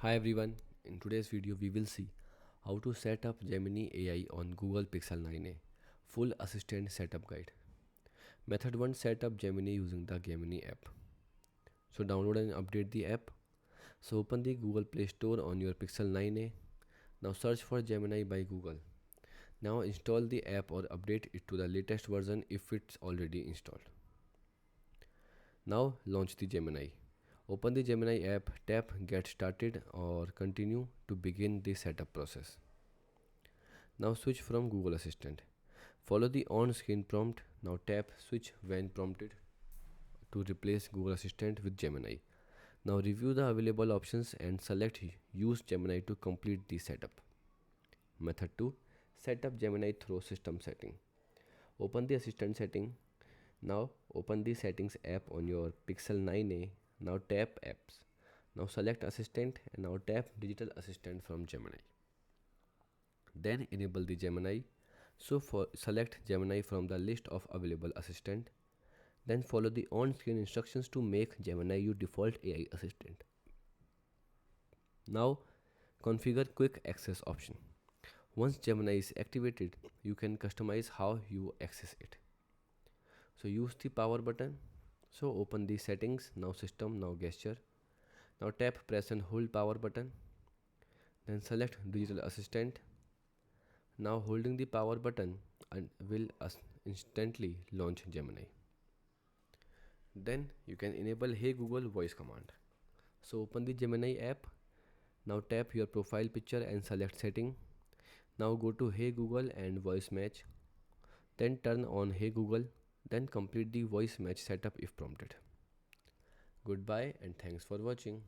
Hi everyone, in today's video we will see how to set up Gemini AI on Google Pixel 9a full assistant setup guide. Method 1, set up Gemini using the Gemini app. So download and update the app. So open the Google Play Store on your Pixel 9a. Now search for Gemini by Google. Now install the app or update it to the latest version if it's already installed. Now launch the Gemini. Open the Gemini app, tap Get Started or Continue to begin the setup process. Now switch from Google Assistant. Follow the on-screen prompt. Now tap Switch when prompted to replace Google Assistant with Gemini. Now review the available options and select Use Gemini to complete the setup. Method 2. Set up Gemini through System Setting. Open the Assistant setting. Now open the Settings app on your Pixel 9a. Now tap Apps. Now select Assistant and now tap Digital Assistant from Gemini. Then enable the Gemini. So select Gemini from the list of available assistant. Then follow the on-screen instructions to make Gemini your default AI assistant. Now configure quick access option. Once Gemini is activated, you can customize how you access it. So use the power button. So open the settings, now system, now gesture. Now tap press and hold power button. Then select digital assistant. Now holding the power button and will instantly launch Gemini. Then you can enable Hey Google voice command. So open the Gemini app. Now tap your profile picture and select setting. Now go to Hey Google and voice match. Then turn on Hey Google. Then complete the voice match setup if prompted. Goodbye and thanks for watching.